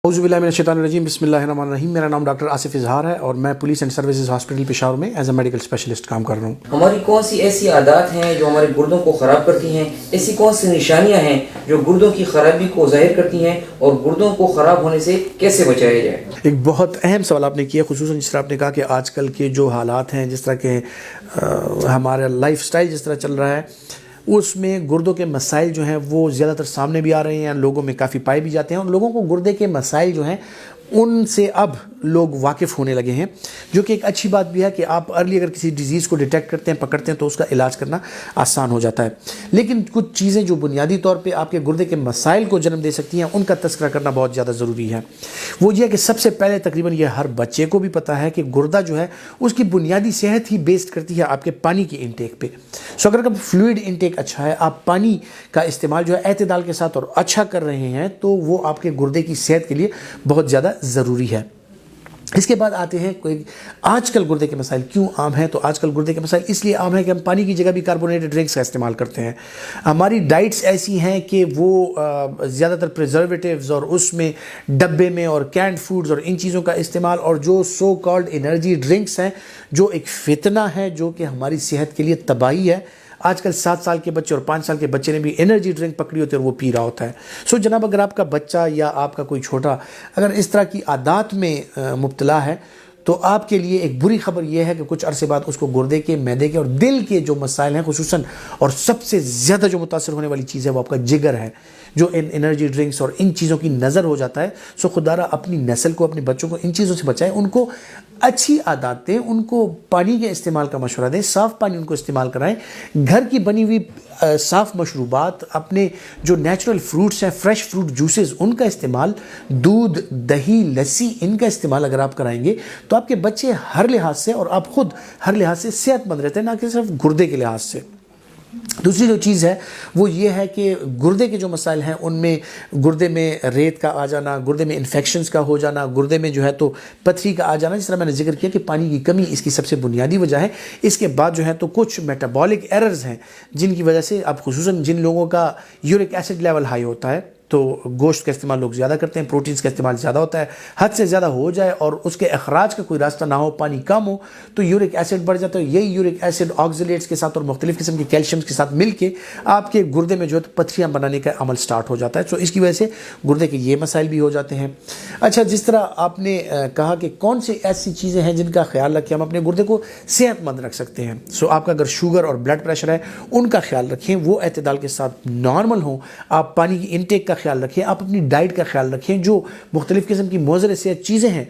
اعوذ باللہ من الشیطان الرجیم، بسم اللہ الرحمن الرحیم۔ میرا نام ڈاکٹر آصف اظہار ہے اور میں police and services hospital Peshawar میں ایز اے میڈیکل اسپیشلسٹ کام کر رہا ہوں۔ ہماری کون سی ایسی عادات ہیں جو ہمارے گردوں کو خراب کرتی ہیں؟ ایسی کون سی نشانیاں ہیں جو گردوں کی خرابی کو ظاہر کرتی ہیں اور گردوں کو خراب ہونے سے کیسے بچایا جائے؟ ایک بہت اہم سوال آپ نے کیا، خصوصاً جس طرح آپ نے کہا کہ آج کل کے جو حالات ہیں، جس طرح کے ہمارا لائف سٹائل جس طرح چل رہا ہے، اس میں گردوں کے مسائل جو ہیں وہ زیادہ تر سامنے بھی آ رہے ہیں، لوگوں میں کافی پائے بھی جاتے ہیں، اور لوگوں کو گردے کے مسائل جو ہیں ان سے اب لوگ واقف ہونے لگے ہیں، جو کہ ایک اچھی بات بھی ہے کہ آپ ارلی اگر کسی ڈیزیز کو ڈیٹیکٹ کرتے ہیں، پکڑتے ہیں، تو اس کا علاج کرنا آسان ہو جاتا ہے۔ لیکن کچھ چیزیں جو بنیادی طور پہ آپ کے گردے کے مسائل کو جنم دے سکتی ہیں، ان کا تذکرہ کرنا بہت زیادہ ضروری ہے۔ وہ یہ ہے کہ سب سے پہلے تقریباً یہ ہر بچے کو بھی پتہ ہے کہ گردہ جو ہے اس کی بنیادی صحت ہی بیسڈ کرتی ہے آپ کے پانی کی انٹیک پہ۔ سو اگر فلوئڈ انٹیک اچھا ہے، آپ پانی کا استعمال جو ہے اعتدال کے ساتھ اور اچھا کر رہے ہیں، تو وہ آپ کے گردے کی صحت کے لیے بہت زیادہ ضروری ہے۔ اس کے بعد آتے ہیں کوئی آج کل گردے کے مسائل کیوں عام ہیں؟ تو آج کل گردے کے مسائل اس لیے عام ہیں کہ ہم پانی کی جگہ بھی کاربونیٹڈ ڈرنکس کا استعمال کرتے ہیں۔ ہماری ڈائٹس ایسی ہیں کہ وہ زیادہ تر پریزرویٹیوز اور اس میں ڈبے میں اور کینڈ فوڈز اور ان چیزوں کا استعمال، اور جو سو کالڈ انرجی ڈرنکس ہیں، جو ایک فتنہ ہے جو کہ ہماری صحت کے لیے تباہی ہے۔ آج کل 7 سال کے بچے اور 5 سال کے بچے نے بھی انرجی ڈرنک پکڑی ہوتی ہے اور وہ پی رہا ہوتا ہے۔ سو جناب، اگر آپ کا بچہ یا آپ کا کوئی چھوٹا اگر اس طرح کی عادات میں مبتلا ہے، تو آپ کے لیے ایک بری خبر یہ ہے کہ کچھ عرصے بعد اس کو گردے کے، معدے کے اور دل کے جو مسائل ہیں خصوصاً، اور سب سے زیادہ جو متاثر ہونے والی چیز ہے وہ آپ کا جگر ہے، جو ان انرجی ڈرنکس اور ان چیزوں کی نظر ہو جاتا ہے۔ سو خدا را اپنی نسل کو، اپنے بچوں کو ان چیزوں سے بچائیں، ان کو اچھی عادات دیں، ان کو پانی کے استعمال کا مشورہ دیں، صاف پانی ان کو استعمال کرائیں، گھر کی بنی ہوئی صاف مشروبات، اپنے جو نیچرل فروٹس ہیں، فریش فروٹ جوسز، ان کا استعمال، دودھ، دہی، لسی، ان کا استعمال اگر آپ کرائیں گے تو آپ کے بچے ہر لحاظ سے اور آپ خود ہر لحاظ سے صحت مند رہتے ہیں، نہ کہ صرف گردے کے لحاظ سے۔ دوسری جو چیز ہے وہ یہ ہے کہ گردے کے جو مسائل ہیں ان میں گردے میں ریت کا آ جانا، گردے میں انفیکشنز کا ہو جانا، گردے میں جو ہے تو پتھری کا آ جانا، جس طرح میں نے ذکر کیا کہ پانی کی کمی اس کی سب سے بنیادی وجہ ہے۔ اس کے بعد جو ہے تو کچھ میٹابولک ایررز ہیں جن کی وجہ سے اب خصوصاً جن لوگوں کا یورک ایسڈ لیول ہائی ہوتا ہے، تو گوشت کا استعمال لوگ زیادہ کرتے ہیں، پروٹینز کا استعمال زیادہ ہوتا ہے، حد سے زیادہ ہو جائے اور اس کے اخراج کا کوئی راستہ نہ ہو، پانی کم ہو، تو یورک ایسڈ بڑھ جاتا ہے۔ یہی یورک ایسڈ آکزیلیٹس کے ساتھ اور مختلف قسم کے کیلشیمز کے ساتھ مل کے آپ کے گردے میں جو ہے تو پتھریاں بنانے کا عمل سٹارٹ ہو جاتا ہے۔ تو اس کی وجہ سے گردے کے یہ مسائل بھی ہو جاتے ہیں۔ اچھا، جس طرح آپ نے کہا کہ کون سی ایسی چیزیں ہیں جن کا خیال رکھیں، ہم اپنے گردے کو صحت مند رکھ سکتے ہیں۔ سو آپ کا اگر شوگر اور بلڈ پریشر ہے، ان کا خیال رکھیں، وہ اعتدال کے ساتھ نارمل ہوں۔ آپ پانی کی انٹیک کا خیال رکھیں، آپ اپنی ڈائٹ کا خیال رکھیں، جو مختلف قسم کی مضر صحت چیزیں ہیں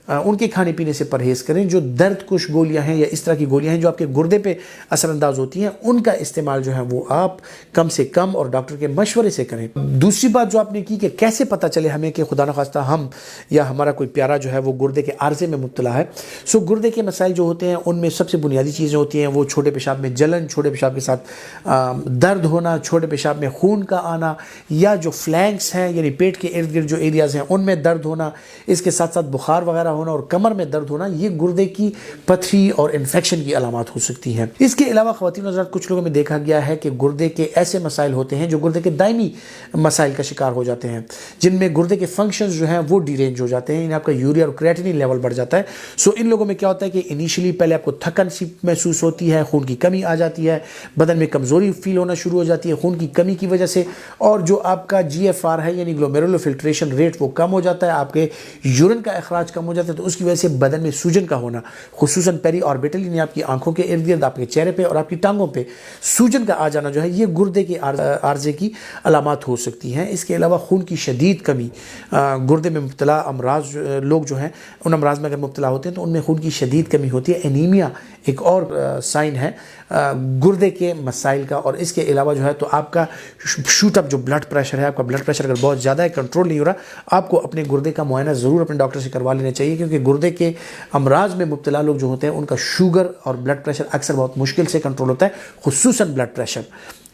ان کے کھانے پینے سے پرہیز کریں، جو درد کش گولیاں ہیں یا اس طرح کی گولیاں ہیں جو آپ کے گردے پہ اثر انداز ہوتی ہیں، ان کا استعمال جو ہے وہ آپ کم سے کم اور ڈاکٹر کے مشورے سے کریں۔ دوسری بات جو آپ نے کی کہ کیسے پتہ چلے ہمیں کہ خدا نخواستہ ہم یا ہمارا کوئی پیارا جو ہے وہ گردے کے عارضے میں مبتلا ہے۔ سو گردے کے مسائل جو ہوتے ہیں ان میں سب سے بنیادی چیزیں ہوتی ہیں وہ چھوٹے پیشاب میں جلن، چھوٹے پیشاب کے ساتھ درد ہونا، چھوٹے پیشاب میں خون کا آنا، یا جو فلینکس ہیں یعنی پیٹ کے ارد گرد جو ایریاز ہیں ان میں درد ہونا، اس کے ساتھ ساتھ بخار وغیرہ ہونا اور کمر میں درد ہونا، یہ گردے کی پتھری اور انفیکشن کی علامات ہو سکتی ہیں۔ اس کے علاوہ خواتین و حضرات، کچھ لوگوں میں دیکھا گیا ہے کہ گردے کے ایسے مسائل ہوتے ہیں جو گردے کے دائمی مسائل کا شکار ہو جاتے ہیں، جن میں گردے کے فنکشنز جو ہیں وہ ڈی رینج ہو جاتے ہیں، آپ کا یوریا اور کریٹینین لیول بڑھ جاتا ہے۔ سو ان لوگوں میں کیا ہوتا ہے کہ انیشلی پہلے آپ کو تھکن سی محسوس ہوتی ہے، خون کی کمی آ جاتی ہے، بدن میں کمزوری فیل ہونا شروع ہو جاتی ہے خون کی کمی کی وجہ سے، اور جو آپ کا جی ایف آر ہے یعنی گلومیرولو فلٹریشن ریٹ وہ کم ہو جاتا ہے، آپ کے یورین کا اخراج کم ہو جاتا ہے، تو اس کی وجہ سے بدن میں سوجن کا ہونا، خصوصاً پیری آربیٹل یعنی آپ کی آنکھوں کے ارد گرد، آپ کے چہرے پہ اور آپ کی ٹانگوں پہ سوجن کا آ جانا جو ہے، یہ گردے کے عارضے کی علامات ہو سکتی ہیں۔ اس کے علاوہ خون کی شدید کمی، گردے میں مبتلا امراض لوگ جو ہیں ان امراض میں اگر مبتلا ہوتے ہیں تو ان میں خون کی شدید کمی ہوتی ہے۔ انیمیا ایک اور سائن ہے گردے کے مسائل کا، اور اس کے علاوہ جو ہے تو آپ کا شوٹ اپ جو بلڈ پریشر ہے، آپ کا بلڈ پریشر اگر بہت زیادہ ہے، کنٹرول نہیں ہو رہا، آپ کو اپنے گردے کا معائنہ ضرور اپنے ڈاکٹر سے کروا لینا چاہیے، کیونکہ گردے کے امراض میں مبتلا لوگ جو ہوتے ہیں ان کا شوگر اور بلڈ پریشر اکثر بہت مشکل سے کنٹرول ہوتا ہے، خصوصاً بلڈ پریشر۔